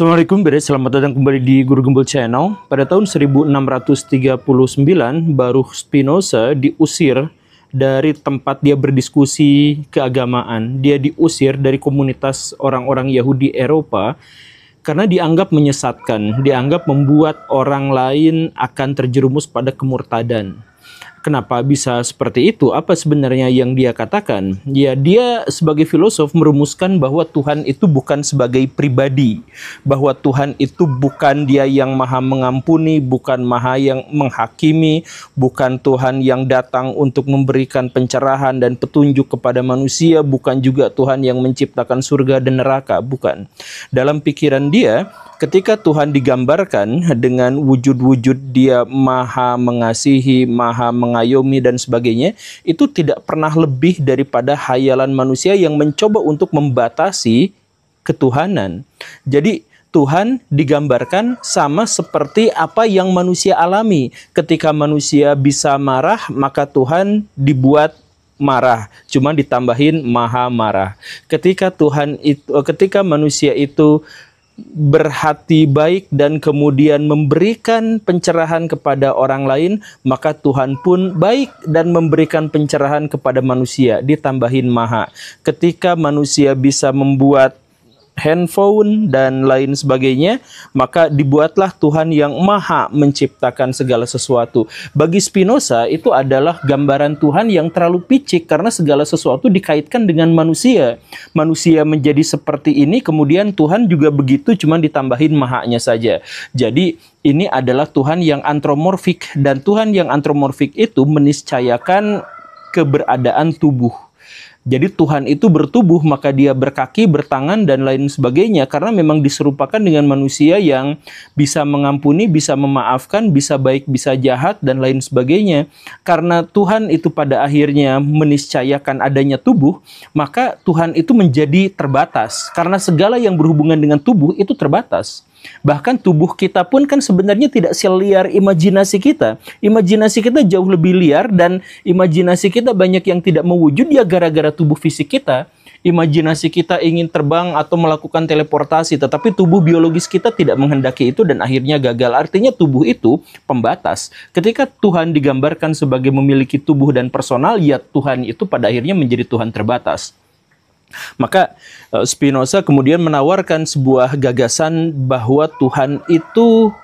Assalamualaikum, selamat datang kembali di Guru Gembul Channel. Pada tahun 1639, baru Spinoza diusir dari tempat dia berdiskusi keagamaan. Dia diusir dari komunitas orang-orang Yahudi Eropa karena dianggap menyesatkan, dianggap membuat orang lain akan terjerumus pada kemurtadan. Kenapa bisa seperti itu? Apa sebenarnya yang dia katakan? Ya, dia sebagai filosof merumuskan bahwa Tuhan itu bukan sebagai pribadi, bahwa Tuhan itu bukan dia yang maha mengampuni, bukan maha yang menghakimi, bukan Tuhan yang datang untuk memberikan pencerahan dan petunjuk kepada manusia, bukan juga Tuhan yang menciptakan surga dan neraka, bukan. Dalam pikiran dia, ketika Tuhan digambarkan dengan wujud-wujud dia maha mengasihi, maha mengayomi dan sebagainya, itu tidak pernah lebih daripada hayalan manusia yang mencoba untuk membatasi ketuhanan. Jadi Tuhan digambarkan sama seperti apa yang manusia alami. Ketika manusia bisa marah, maka Tuhan dibuat marah, cuma ditambahin maha marah. Ketika manusia itu berhati baik dan kemudian memberikan pencerahan kepada orang lain, maka Tuhan pun baik dan memberikan pencerahan kepada manusia, ditambahin maha. Ketika manusia bisa membuat handphone dan lain sebagainya, maka dibuatlah Tuhan yang maha menciptakan segala sesuatu. Bagi Spinoza itu adalah gambaran Tuhan yang terlalu picik karena segala sesuatu dikaitkan dengan manusia. Manusia menjadi seperti ini, kemudian Tuhan juga begitu, cuma ditambahin mahanya saja. Jadi ini adalah Tuhan yang antropomorfik, dan Tuhan yang antropomorfik itu meniscayakan keberadaan tubuh. Jadi Tuhan itu bertubuh, maka dia berkaki, bertangan, dan lain sebagainya. Karena memang diserupakan dengan manusia yang bisa mengampuni, bisa memaafkan, bisa baik, bisa jahat, dan lain sebagainya. Karena Tuhan itu pada akhirnya meniscayakan adanya tubuh, maka Tuhan itu menjadi terbatas. Karena segala yang berhubungan dengan tubuh itu terbatas. Bahkan tubuh kita pun kan sebenarnya tidak seliar imajinasi kita. Imajinasi kita jauh lebih liar, dan imajinasi kita banyak yang tidak mewujud ya gara-gara tubuh fisik kita. Imajinasi kita ingin terbang atau melakukan teleportasi, tetapi tubuh biologis kita tidak menghendaki itu dan akhirnya gagal. Artinya tubuh itu pembatas. Ketika Tuhan digambarkan sebagai memiliki tubuh dan personal, ya Tuhan itu pada akhirnya menjadi Tuhan terbatas. Maka Spinoza kemudian menawarkan sebuah gagasan bahwa Tuhan itu,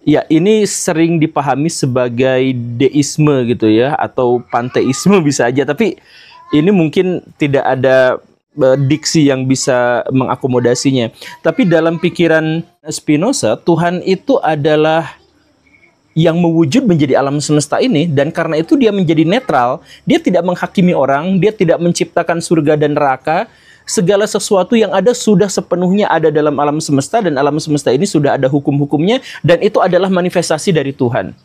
ya ini sering dipahami sebagai deisme gitu ya, atau panteisme bisa aja, tapi ini mungkin tidak ada diksi yang bisa mengakomodasinya. Tapi dalam pikiran Spinoza, Tuhan itu adalah yang mewujud menjadi alam semesta ini, dan karena itu dia menjadi netral. Dia tidak menghakimi orang, dia tidak menciptakan surga dan neraka. Segala sesuatu yang ada sudah sepenuhnya ada dalam alam semesta, dan alam semesta ini sudah ada hukum-hukumnya, dan itu adalah manifestasi dari Tuhan.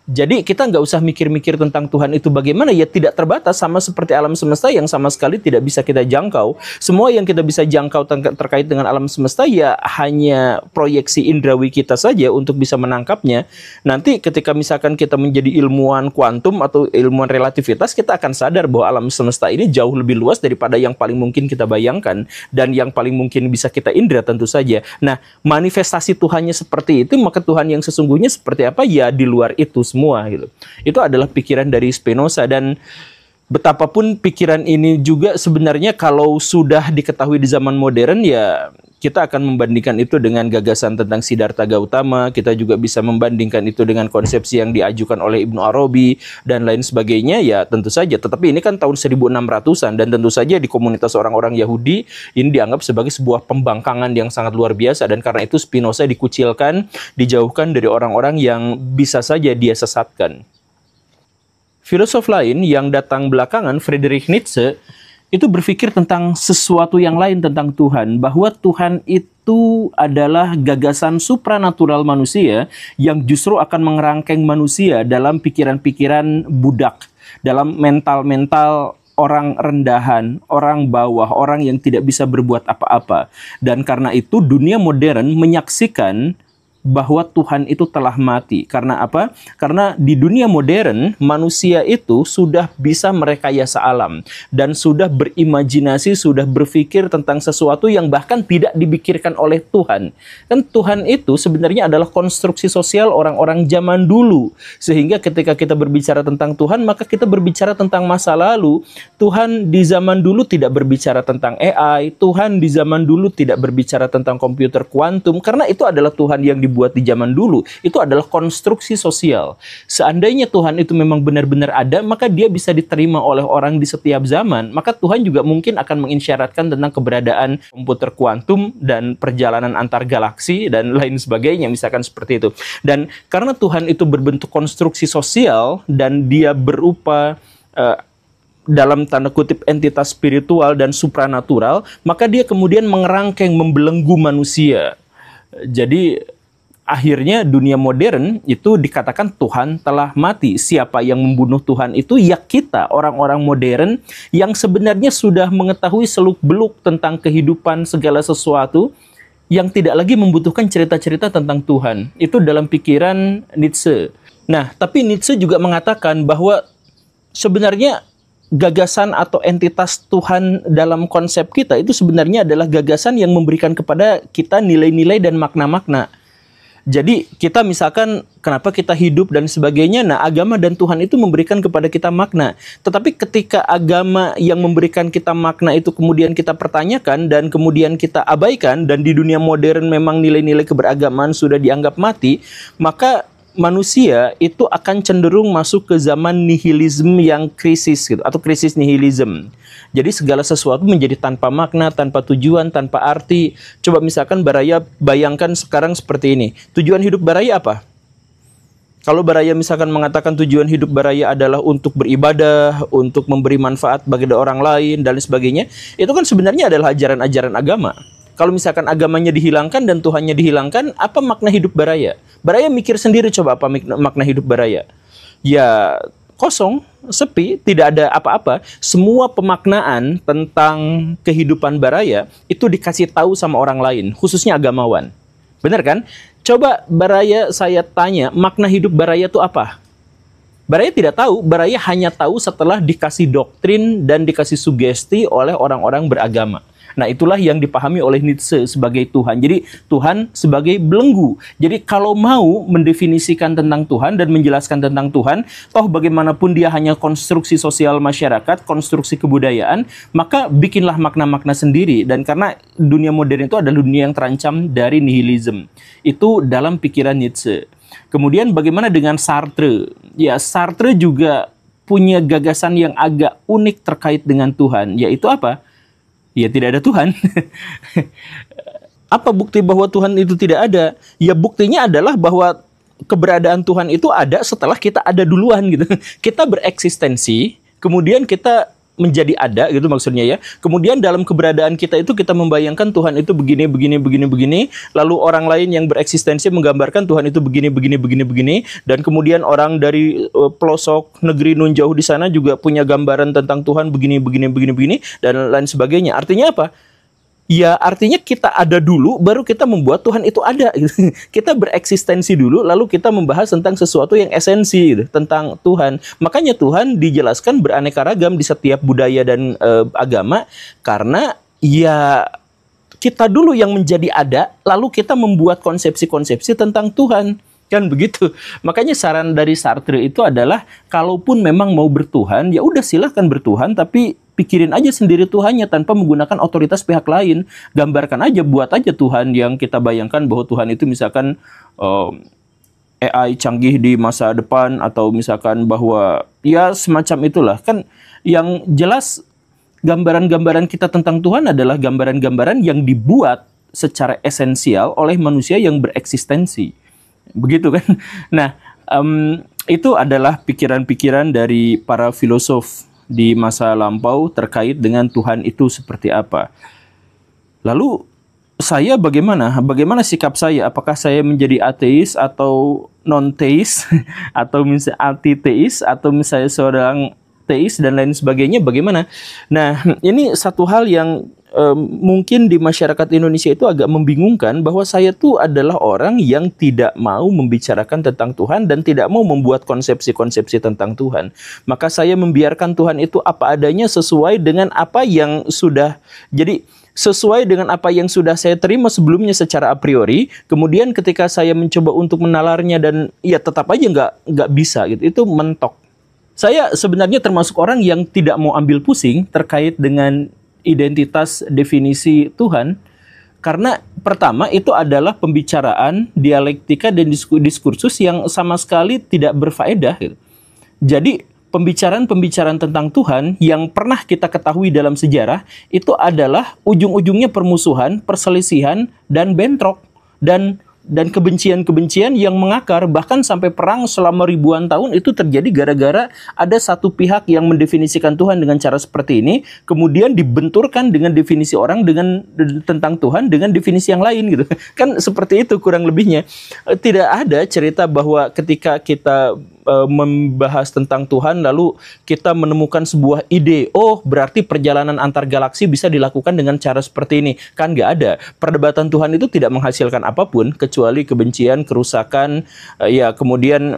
Jadi kita nggak usah mikir-mikir tentang Tuhan itu bagaimana, ya tidak terbatas, sama seperti alam semesta yang sama sekali tidak bisa kita jangkau. Semua yang kita bisa jangkau terkait dengan alam semesta ya hanya proyeksi indrawi kita saja untuk bisa menangkapnya. Nanti ketika misalkan kita menjadi ilmuwan kuantum atau ilmuwan relativitas, kita akan sadar bahwa alam semesta ini jauh lebih luas daripada yang paling mungkin kita bayangkan, dan yang paling mungkin bisa kita indra tentu saja. Nah, manifestasi Tuhannya seperti itu, maka Tuhan yang sesungguhnya seperti apa? Ya di luar itu semua gitu. Itu adalah pikiran dari Spinoza, dan betapapun pikiran ini juga sebenarnya kalau sudah diketahui di zaman modern, ya kita akan membandingkan itu dengan gagasan tentang Siddhartha Gautama. Kita juga bisa membandingkan itu dengan konsepsi yang diajukan oleh Ibnu Arabi dan lain sebagainya, ya tentu saja. Tetapi ini kan tahun 1600-an, dan tentu saja di komunitas orang-orang Yahudi ini dianggap sebagai sebuah pembangkangan yang sangat luar biasa, dan karena itu Spinoza dikucilkan, dijauhkan dari orang-orang yang bisa saja dia sesatkan. Filosof lain yang datang belakangan, Friedrich Nietzsche, itu berpikir tentang sesuatu yang lain tentang Tuhan, bahwa Tuhan itu adalah gagasan supranatural manusia yang justru akan mengerangkeng manusia dalam pikiran-pikiran budak, dalam mental-mental orang rendahan, orang bawah, orang yang tidak bisa berbuat apa-apa. Dan karena itu dunia modern menyaksikan bahwa Tuhan itu telah mati. Karena apa? Karena di dunia modern, manusia itu sudah bisa merekayasa alam dan sudah berimajinasi, sudah berpikir tentang sesuatu yang bahkan tidak dipikirkan oleh Tuhan. Kan Tuhan itu sebenarnya adalah konstruksi sosial orang-orang zaman dulu. Sehingga ketika kita berbicara tentang Tuhan, maka kita berbicara tentang masa lalu. Tuhan di zaman dulu tidak berbicara tentang AI, Tuhan di zaman dulu tidak berbicara tentang komputer kuantum, karena itu adalah Tuhan yang dibuat di zaman dulu. Itu adalah konstruksi sosial. Seandainya Tuhan itu memang benar-benar ada, maka dia bisa diterima oleh orang di setiap zaman. Maka Tuhan juga mungkin akan mengisyaratkan tentang keberadaan komputer kuantum dan perjalanan antar galaksi dan lain sebagainya, misalkan seperti itu. Dan karena Tuhan itu berbentuk konstruksi sosial dan dia berupa dalam tanda kutip entitas spiritual dan supranatural, maka dia kemudian mengerangkeng, membelenggu manusia. Jadi akhirnya dunia modern itu dikatakan Tuhan telah mati. Siapa yang membunuh Tuhan itu? Ya kita, orang-orang modern yang sebenarnya sudah mengetahui seluk-beluk tentang kehidupan segala sesuatu, yang tidak lagi membutuhkan cerita-cerita tentang Tuhan. Itu dalam pikiran Nietzsche. Nah, tapi Nietzsche juga mengatakan bahwa sebenarnya gagasan atau entitas Tuhan dalam konsep kita itu sebenarnya adalah gagasan yang memberikan kepada kita nilai-nilai dan makna-makna. Jadi kita misalkan kenapa kita hidup dan sebagainya, nah agama dan Tuhan itu memberikan kepada kita makna. Tetapi ketika agama yang memberikan kita makna itu kemudian kita pertanyakan dan kemudian kita abaikan, dan di dunia modern memang nilai-nilai keberagaman sudah dianggap mati, maka manusia itu akan cenderung masuk ke zaman nihilisme yang krisis gitu, atau krisis nihilisme. Jadi segala sesuatu menjadi tanpa makna, tanpa tujuan, tanpa arti. Coba misalkan Baraya bayangkan sekarang seperti ini. Tujuan hidup Baraya apa? Kalau Baraya misalkan mengatakan tujuan hidup Baraya adalah untuk beribadah, untuk memberi manfaat bagi orang lain dan sebagainya, itu kan sebenarnya adalah ajaran-ajaran agama. Kalau misalkan agamanya dihilangkan dan Tuhannya dihilangkan, apa makna hidup Baraya? Baraya mikir sendiri, coba apa makna hidup Baraya? Ya kosong, sepi, tidak ada apa-apa. Semua pemaknaan tentang kehidupan Baraya itu dikasih tahu sama orang lain, khususnya agamawan. Benar kan? Coba Baraya saya tanya, makna hidup Baraya itu apa? Baraya tidak tahu, Baraya hanya tahu setelah dikasih doktrin dan dikasih sugesti oleh orang-orang beragama. Nah, itulah yang dipahami oleh Nietzsche sebagai Tuhan. Jadi, Tuhan sebagai belenggu. Jadi, kalau mau mendefinisikan tentang Tuhan dan menjelaskan tentang Tuhan, toh bagaimanapun dia hanya konstruksi sosial masyarakat, konstruksi kebudayaan, maka bikinlah makna-makna sendiri. Dan karena dunia modern itu adalah dunia yang terancam dari nihilisme. Itu dalam pikiran Nietzsche. Kemudian bagaimana dengan Sartre? Ya, Sartre juga punya gagasan yang agak unik terkait dengan Tuhan. Yaitu apa? Ya tidak ada Tuhan. Apa bukti bahwa Tuhan itu tidak ada? Ya buktinya adalah bahwa keberadaan Tuhan itu ada setelah kita ada duluan gitu. Kita bereksistensi, kemudian kita menjadi ada gitu maksudnya ya. Kemudian dalam keberadaan kita itu kita membayangkan Tuhan itu begini, lalu orang lain yang bereksistensi menggambarkan Tuhan itu begini, dan kemudian orang dari pelosok negeri nun jauh di sana juga punya gambaran tentang Tuhan begini, dan lain sebagainya. Artinya apa? Ya artinya kita ada dulu, baru kita membuat Tuhan itu ada. Kita bereksistensi dulu, lalu kita membahas tentang sesuatu yang esensi gitu, tentang Tuhan. Makanya Tuhan dijelaskan beraneka ragam di setiap budaya dan agama, karena ya kita dulu yang menjadi ada, lalu kita membuat konsepsi-konsepsi tentang Tuhan. Kan begitu. Makanya saran dari Sartre itu adalah kalaupun memang mau bertuhan, ya udah silahkan bertuhan, tapi pikirin aja sendiri Tuhannya tanpa menggunakan otoritas pihak lain. Gambarkan aja, buat aja Tuhan yang kita bayangkan bahwa Tuhan itu misalkan AI canggih di masa depan, atau misalkan bahwa ya semacam itulah. Kan yang jelas gambaran-gambaran kita tentang Tuhan adalah gambaran-gambaran yang dibuat secara esensial oleh manusia yang bereksistensi. Begitu kan? Nah, itu adalah pikiran-pikiran dari para filosof di masa lampau terkait dengan Tuhan itu seperti apa. Lalu saya bagaimana? Bagaimana sikap saya? Apakah saya menjadi ateis atau non-teis atau misalnya anti-teis atau misalnya seorang teis dan lain sebagainya? Bagaimana? Nah, ini satu hal yang mungkin di masyarakat Indonesia itu agak membingungkan bahwa saya tuh adalah orang yang tidak mau membicarakan tentang Tuhan dan tidak mau membuat konsepsi-konsepsi tentang Tuhan. Maka saya membiarkan Tuhan itu apa adanya sesuai dengan apa yang sudah sesuai dengan apa yang sudah saya terima sebelumnya secara a priori. Kemudian ketika saya mencoba untuk menalarnya dan ya tetap aja nggak bisa gitu. Itu mentok. Saya sebenarnya termasuk orang yang tidak mau ambil pusing terkait dengan identitas definisi Tuhan, karena pertama itu adalah pembicaraan, dialektika dan diskursus yang sama sekali tidak berfaedah gitu. Jadi pembicaraan-pembicaraan tentang Tuhan yang pernah kita ketahui dalam sejarah itu adalah ujung-ujungnya permusuhan, perselisihan, dan bentrok dan kebencian-kebencian yang mengakar, bahkan sampai perang selama ribuan tahun itu terjadi gara-gara ada satu pihak yang mendefinisikan Tuhan dengan cara seperti ini, kemudian dibenturkan dengan definisi orang tentang Tuhan dengan definisi yang lain gitu. Kan seperti itu kurang lebihnya. Tidak ada cerita bahwa ketika kita membahas tentang Tuhan lalu kita menemukan sebuah ide, oh berarti perjalanan antar galaksi bisa dilakukan dengan cara seperti ini. Kan nggak ada. Perdebatan Tuhan itu tidak menghasilkan apapun kecuali kebencian, kerusakan, ya kemudian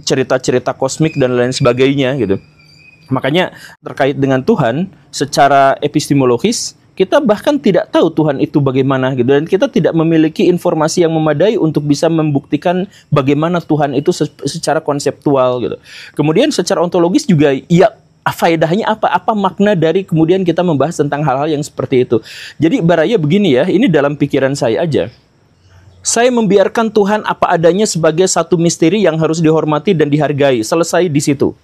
cerita-cerita kosmik dan lain sebagainya gitu. Makanya terkait dengan Tuhan secara epistemologis kita bahkan tidak tahu Tuhan itu bagaimana gitu, dan kita tidak memiliki informasi yang memadai untuk bisa membuktikan bagaimana Tuhan itu secara konseptual gitu. Kemudian secara ontologis juga ya faedahnya apa makna dari kemudian kita membahas tentang hal-hal yang seperti itu. Jadi baraya begini ya, ini dalam pikiran saya aja. Saya membiarkan Tuhan apa adanya sebagai satu misteri yang harus dihormati dan dihargai. Selesai di situ.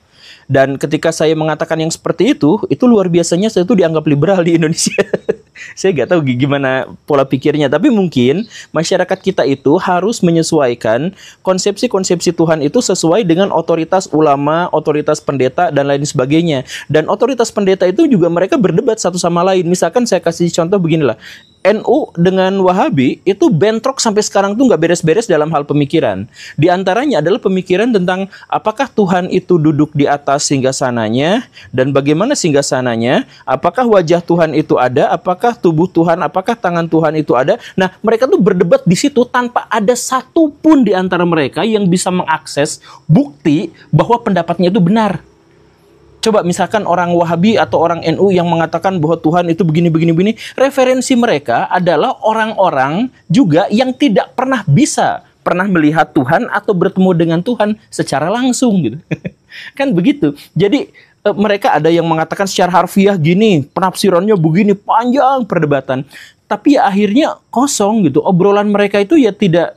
Dan ketika saya mengatakan yang seperti itu luar biasanya saya itu dianggap liberal di Indonesia. Saya nggak tahu gimana pola pikirnya, tapi mungkin masyarakat kita itu harus menyesuaikan konsepsi-konsepsi Tuhan itu sesuai dengan otoritas ulama, otoritas pendeta, dan lain sebagainya. Dan otoritas pendeta itu juga mereka berdebat satu sama lain. Misalkan saya kasih contoh beginilah. NU dengan Wahabi itu bentrok sampai sekarang tuh nggak beres-beres dalam hal pemikiran. Di antaranya adalah pemikiran tentang apakah Tuhan itu duduk di atas singgasananya dan bagaimana singgasananya, apakah wajah Tuhan itu ada, apakah tubuh Tuhan, apakah tangan Tuhan itu ada. Nah, mereka tuh berdebat di situ tanpa ada satu pun di antara mereka yang bisa mengakses bukti bahwa pendapatnya itu benar. Coba misalkan orang Wahabi atau orang NU yang mengatakan bahwa Tuhan itu begini, referensi mereka adalah orang-orang juga yang tidak pernah melihat Tuhan atau bertemu dengan Tuhan secara langsung gitu. Kan begitu. Jadi mereka ada yang mengatakan secara harfiah gini, penafsirannya begini, panjang perdebatan. Tapi ya akhirnya kosong gitu. Obrolan mereka itu ya tidak,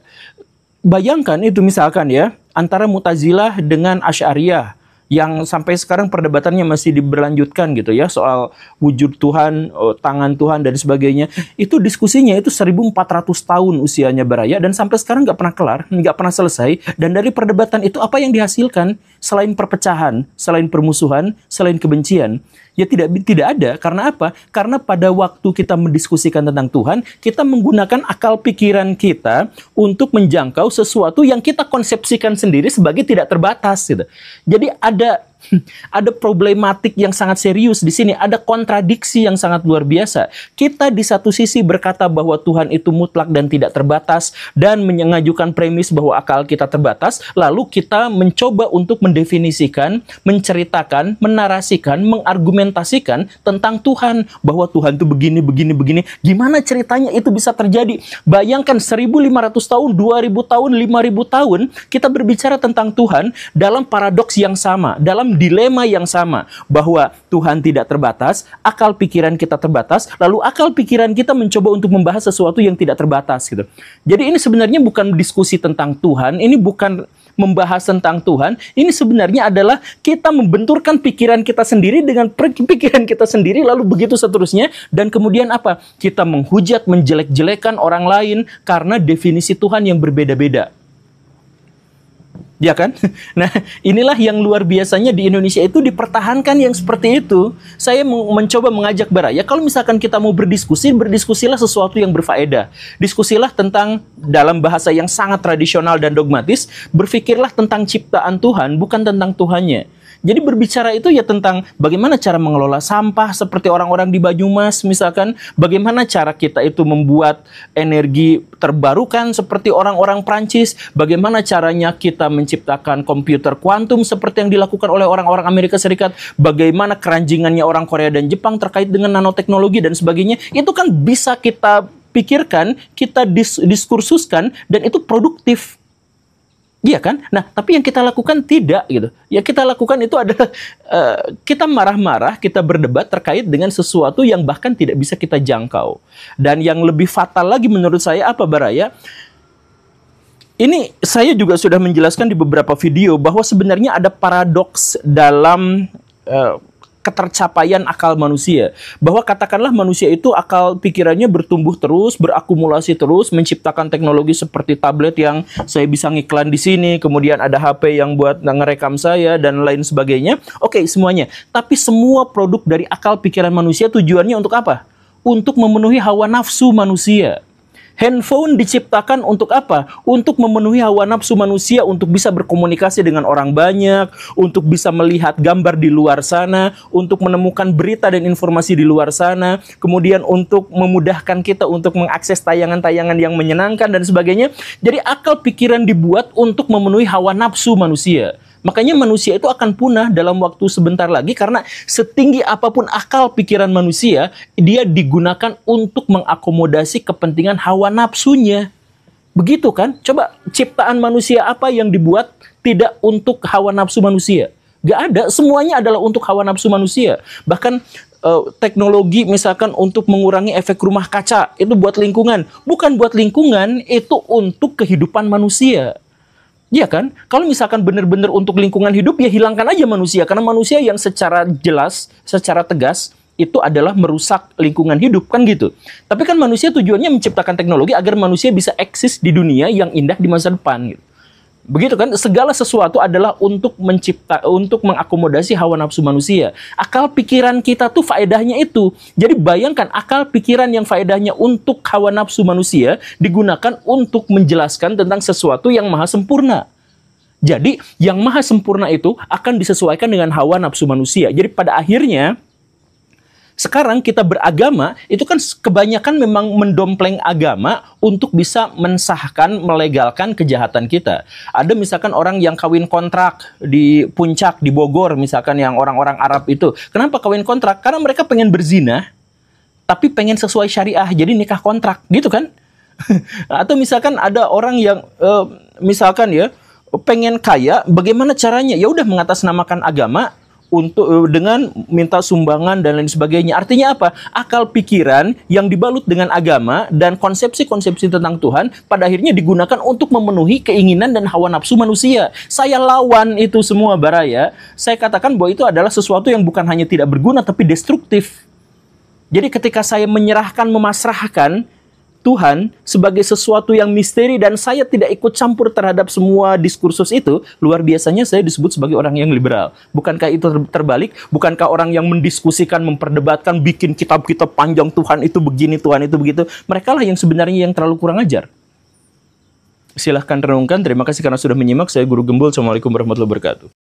bayangkan itu misalkan ya, antara Mu'tazilah dengan Asy'ariyah yang sampai sekarang perdebatannya masih diberlanjutkan gitu ya, soal wujud Tuhan, tangan Tuhan dan sebagainya. Itu diskusinya itu 1400 tahun usianya baraya dan sampai sekarang nggak pernah kelar, nggak pernah selesai. Dan dari perdebatan itu apa yang dihasilkan selain perpecahan, selain permusuhan, selain kebencian? Ya tidak ada. Karena apa? Karena pada waktu kita mendiskusikan tentang Tuhan, kita menggunakan akal pikiran kita untuk menjangkau sesuatu yang kita konsepsikan sendiri sebagai tidak terbatas gitu. Jadi ada problematik yang sangat serius di sini, ada kontradiksi yang sangat luar biasa. Kita di satu sisi berkata bahwa Tuhan itu mutlak dan tidak terbatas dan mengajukan premis bahwa akal kita terbatas, lalu kita mencoba untuk mendefinisikan, menceritakan, menarasikan, mengargumentasikan tentang Tuhan, bahwa Tuhan itu begini. Gimana ceritanya itu bisa terjadi? Bayangkan 1500 tahun, 2000 tahun, 5000 tahun kita berbicara tentang Tuhan dalam paradoks yang sama, dalam dilema yang sama, bahwa Tuhan tidak terbatas, akal pikiran kita terbatas, lalu akal pikiran kita mencoba untuk membahas sesuatu yang tidak terbatas gitu. Jadi ini sebenarnya bukan diskusi tentang Tuhan, ini bukan membahas tentang Tuhan, ini sebenarnya adalah kita membenturkan pikiran kita sendiri dengan pikiran kita sendiri, lalu begitu seterusnya, dan kemudian apa? Kita menghujat, menjelek-jelekan orang lain karena definisi Tuhan yang berbeda-beda. Ya kan? Nah, inilah yang luar biasanya di Indonesia itu dipertahankan yang seperti itu. Saya mencoba mengajak baraya, kalau misalkan kita mau berdiskusi, berdiskusilah sesuatu yang berfaedah. Diskusilah tentang, dalam bahasa yang sangat tradisional dan dogmatis, berpikirlah tentang ciptaan Tuhan, bukan tentang Tuhannya. Jadi berbicara itu ya tentang bagaimana cara mengelola sampah seperti orang-orang di Banyumas misalkan, bagaimana cara kita itu membuat energi terbarukan seperti orang-orang Prancis, bagaimana caranya kita menciptakan komputer kuantum seperti yang dilakukan oleh orang-orang Amerika Serikat, bagaimana keranjingannya orang Korea dan Jepang terkait dengan nanoteknologi dan sebagainya. Itu kan bisa kita pikirkan, kita diskursuskan, dan itu produktif. Iya kan? Nah, tapi yang kita lakukan tidak gitu. Ya kita lakukan itu adalah kita marah-marah, kita berdebat terkait dengan sesuatu yang bahkan tidak bisa kita jangkau. Dan yang lebih fatal lagi menurut saya apa, Baraya? Ini saya juga sudah menjelaskan di beberapa video bahwa sebenarnya ada paradoks dalam ketercapaian akal manusia. Bahwa katakanlah manusia itu akal pikirannya bertumbuh terus, berakumulasi terus, menciptakan teknologi seperti tablet yang saya bisa ngiklan di sini, kemudian ada HP yang buat ngerekam saya, dan lain sebagainya. Oke, semuanya. Tapi semua produk dari akal pikiran manusia tujuannya untuk apa? Untuk memenuhi hawa nafsu manusia. Handphone diciptakan untuk apa? Untuk memenuhi hawa nafsu manusia, untuk bisa berkomunikasi dengan orang banyak, untuk bisa melihat gambar di luar sana, untuk menemukan berita dan informasi di luar sana, kemudian untuk memudahkan kita untuk mengakses tayangan-tayangan yang menyenangkan dan sebagainya. Jadi akal pikiran dibuat untuk memenuhi hawa nafsu manusia. Makanya manusia itu akan punah dalam waktu sebentar lagi karena setinggi apapun akal pikiran manusia, dia digunakan untuk mengakomodasi kepentingan hawa nafsunya. Begitu kan? Coba ciptaan manusia apa yang dibuat tidak untuk hawa nafsu manusia? Gak ada, semuanya adalah untuk hawa nafsu manusia. Bahkan teknologi misalkan untuk mengurangi efek rumah kaca, itu buat lingkungan. Bukan buat lingkungan, itu untuk kehidupan manusia. Iya kan? Kalau misalkan benar-benar untuk lingkungan hidup, ya hilangkan aja manusia. Karena manusia yang secara jelas, secara tegas, itu adalah merusak lingkungan hidup, kan gitu. Tapi kan manusia tujuannya menciptakan teknologi agar manusia bisa eksis di dunia yang indah di masa depan. Gitu. Begitu kan? Segala sesuatu adalah untuk untuk mengakomodasi hawa nafsu manusia. Akal pikiran kita tuh faedahnya itu. Jadi bayangkan akal pikiran yang faedahnya untuk hawa nafsu manusia digunakan untuk menjelaskan tentang sesuatu yang maha sempurna. Jadi yang maha sempurna itu akan disesuaikan dengan hawa nafsu manusia. Jadi pada akhirnya sekarang kita beragama, itu kan kebanyakan memang mendompleng agama untuk bisa mensahkan, melegalkan kejahatan kita. Ada misalkan orang yang kawin kontrak di Puncak, di Bogor, misalkan yang orang-orang Arab itu. Kenapa kawin kontrak? Karena mereka pengen berzina, tapi pengen sesuai syariah, jadi nikah kontrak, gitu kan? Atau misalkan ada orang yang, misalkan ya, pengen kaya, bagaimana caranya? Ya udah mengatasnamakan agama, untuk dengan minta sumbangan dan lain sebagainya. Artinya apa? Akal pikiran yang dibalut dengan agama dan konsepsi-konsepsi tentang Tuhan pada akhirnya digunakan untuk memenuhi keinginan dan hawa nafsu manusia. Saya lawan itu semua, Baraya. Saya katakan bahwa itu adalah sesuatu yang bukan hanya tidak berguna tapi destruktif. Jadi ketika saya menyerahkan, memasrahkan Tuhan sebagai sesuatu yang misteri dan saya tidak ikut campur terhadap semua diskursus itu, luar biasanya saya disebut sebagai orang yang liberal. Bukankah itu terbalik? Bukankah orang yang mendiskusikan, memperdebatkan, bikin kitab-kitab panjang Tuhan itu begini, Tuhan itu begitu? Mereka lah yang sebenarnya yang terlalu kurang ajar. Silahkan renungkan. Terima kasih karena sudah menyimak. Saya Guru Gembul. Assalamualaikum warahmatullahi wabarakatuh.